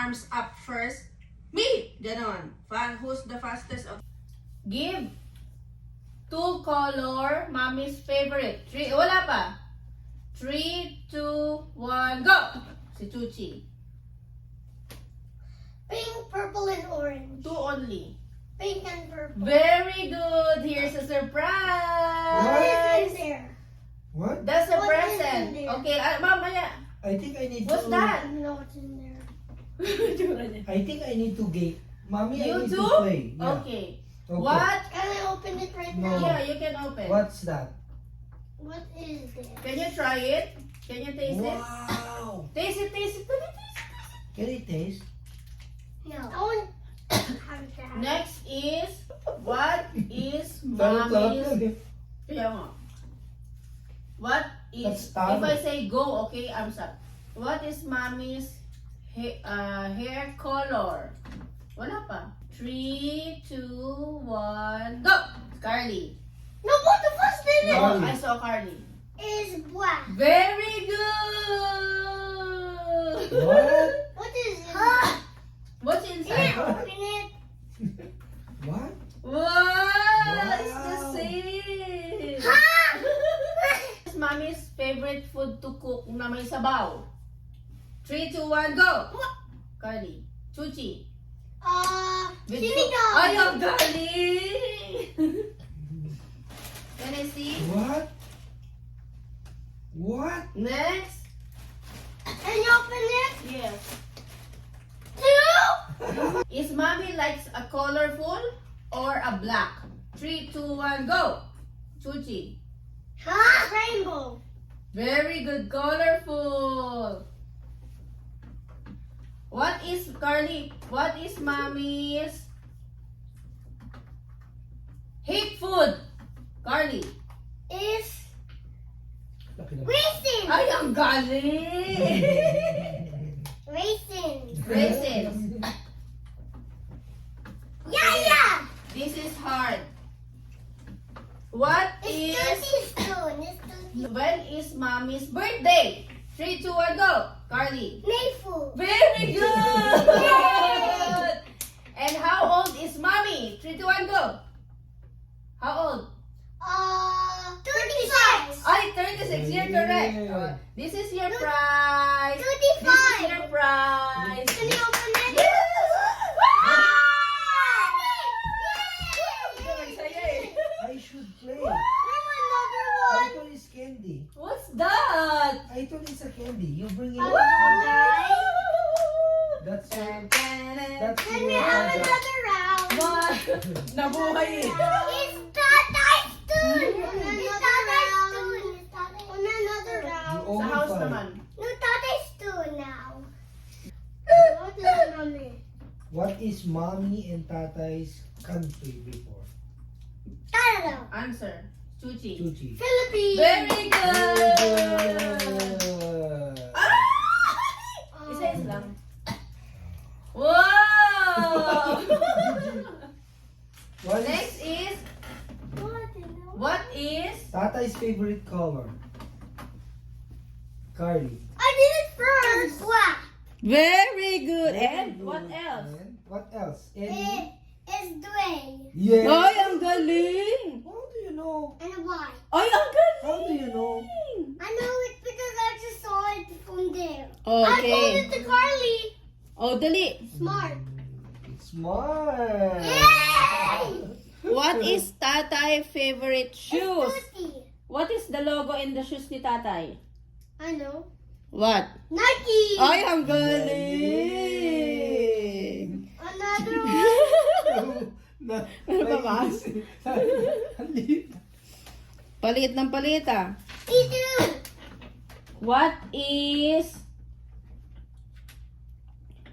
arms up first. Me! Ganon. Who's the fastest of... Give two color mommy's favorite. Three, wala pa. 3, 2, 1, go! Si Chuchi. Pink, purple, and orange. Two only. Pink and purple. Very good. Here's a What surprise. is in there? What? That's a What is present. in there? Okay, mamaya. I think I need What's to... that? I don't know what's in there. I think I need to get... Mommy, I You need too? to play. Yeah. Okay. Okay. What? Can I open it right No. now? Yeah, you can open. What's that? What is this? Can you try it? Can you taste it? Wow! Taste it, taste it. Taste it. Can it taste? No. I want have that. Next is, what is Sarap mommy's... yan eh. Kaya mo. What is... That's taro. If I say go, okay, arms up. What is mommy's hair color? Wala pa. 3, 2, 1, go! Carly. No, what the first thing No, Carly. I saw Carly. is black. Very good! What? What is it? What's Can inside? I open it? What? Wow! It's the Wow. same! What's mommy's favorite food to cook na may sabaw? 3, 2, 1, go! Carly. Chuchi. With Sinigang. Ay, ang galing! Can I see? What? What? Next. Can you open it? Yes. Two. Is mommy likes a colorful or a black? 3, 2, 1, go! Chuchi. Rainbow. Very good, colorful. What is, Carly, what is mommy's hate food? Carly. Is Laki na. raisin. Ay, ang galing! Raisin. Raisins. Yeah. This is hard. What It's is, Tootsie Spoon. It's Tootsie. when is mommy's birthday? 3, 2, 1, go! Carly. Mayful. Very good! Yay! And how old is mommy? 3, 2, 1, go! How old? 36. Ay, 36. You're correct. Yeah. This is your prize. 35. This is your prize. Can you open it? Yes! I should play. Another one. I thought it's candy. What's that? I thought it's a candy. You bring it. Wow. That's Dun, dun, dun. that's Can your we have other. another round? What? Nabuhay eh. It's Tatay's turn. It's Tatay's turn. On another You round. owe Sa me house 5. naman. No, Tatay's turn now. What is mommy? What is mommy and tatay's country before? Canada. Answer. Chuchi. Chuchi. Philippines. Very good! Good. Isa-isa lang. Wow! What Next is is, What? what is, tatay's favorite color? Carly. I did it first. Black. very good. Very And good. what else? And what else? It Any? is Dwayne. Yeah. Ay, ang galing! How do you know? And why? Ay, ang galing! How do you know? I know it because I just saw it from there. I told Okay. it to Carly. Oh, dali. Smart. Smart. Yay! What is Tatay favorite shoes? It's Tootsie. What is the logo in the shoes ni Tatay? I know. What? Nike. Ay, ang galing! Another one. Na, Ano ba ba? Ang liit. Palit ng palita. Me too. What is...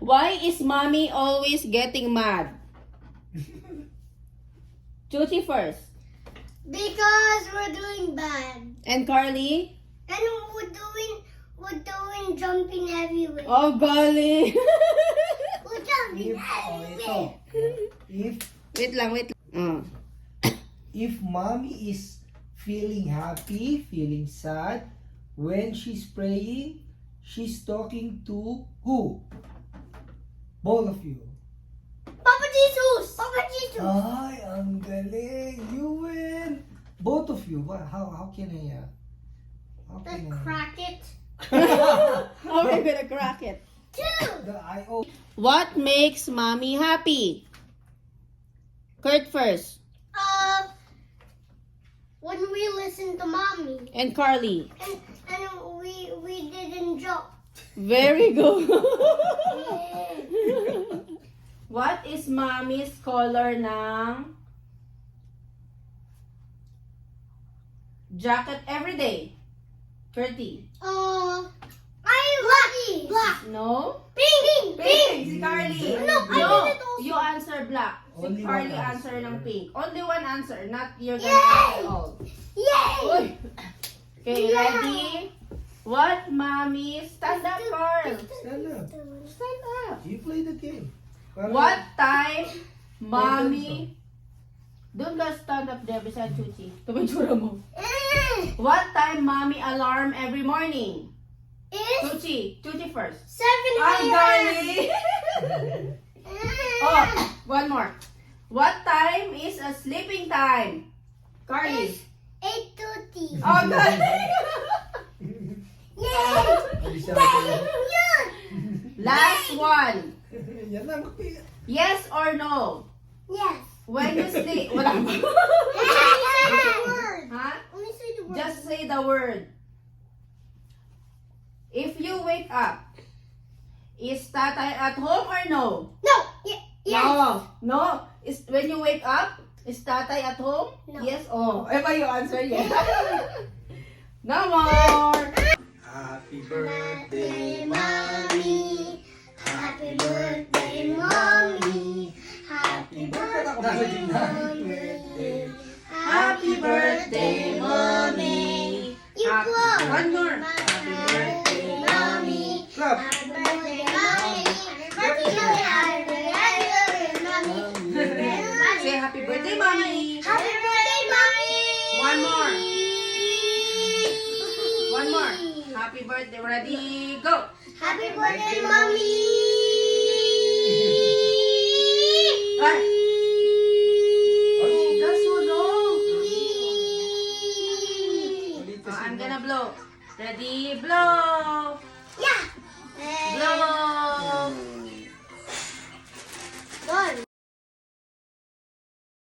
Why is mommy always getting mad? Chuchi first. Because we're doing bad. And Carly? And we're doing jumping everywhere. Oh, galing! We're jumping Ito. everywhere. If wait lang. if mommy is feeling happy, feeling sad, when she's praying, she's talking to who? Both of you. Papa Jesus! Papa Jesus! Ay, ang galing. You win. Both of you. How can I, how can I? Crack it. How are you gonna crack it? Two! What makes mommy happy? Kurt first. When we listen to mommy And Carly. and we didn't jump. Very good. What is mommy's color ng jacket every day? Curty. Black. No? Pink. Si Carly. No, I did it also. You answer black. Si Only Carly one answer ng pink. Only one answer, not you're gonna Yay! answer all. Yay! Uy. Okay, Yeah. ready? What mommy? Stand up, Carl. Stand up. Stand up. You play the game. What time mommy? Doon ka stand up there beside Chuchi. Tumansura mo. What time mommy alarm every morning? Is Chuchi first. 7 Ang a.m. galing! Oh, one more. What time is a sleeping time? Carly. 8:30. Oh, galing! Yay! Yun! Last one. Yan na, magpila. Yes or no? Yes. When you sleep, wala ba? Only say the word. Ha? Only say the word. Just say the word. If you wake up, is tatay at home or no? No. Yes. No. Is when you wake up, is tatay at home? No. Yes or? Eva, you answer yes. No more. Happy Birthday, mommy. Happy birthday, mommy. Happy birthday, mommy. Happy birthday, mommy. You blow. One more. Happy birthday, mommy. Clap. Happy birthday, mommy. Happy birthday, mommy. Say happy birthday, mommy. Happy birthday, mommy. One more. One more. Happy birthday. Ready? Go. Happy birthday, mommy. Ay. That's so long. Ulit Oh, I'm gonna blow. Ready? Blow.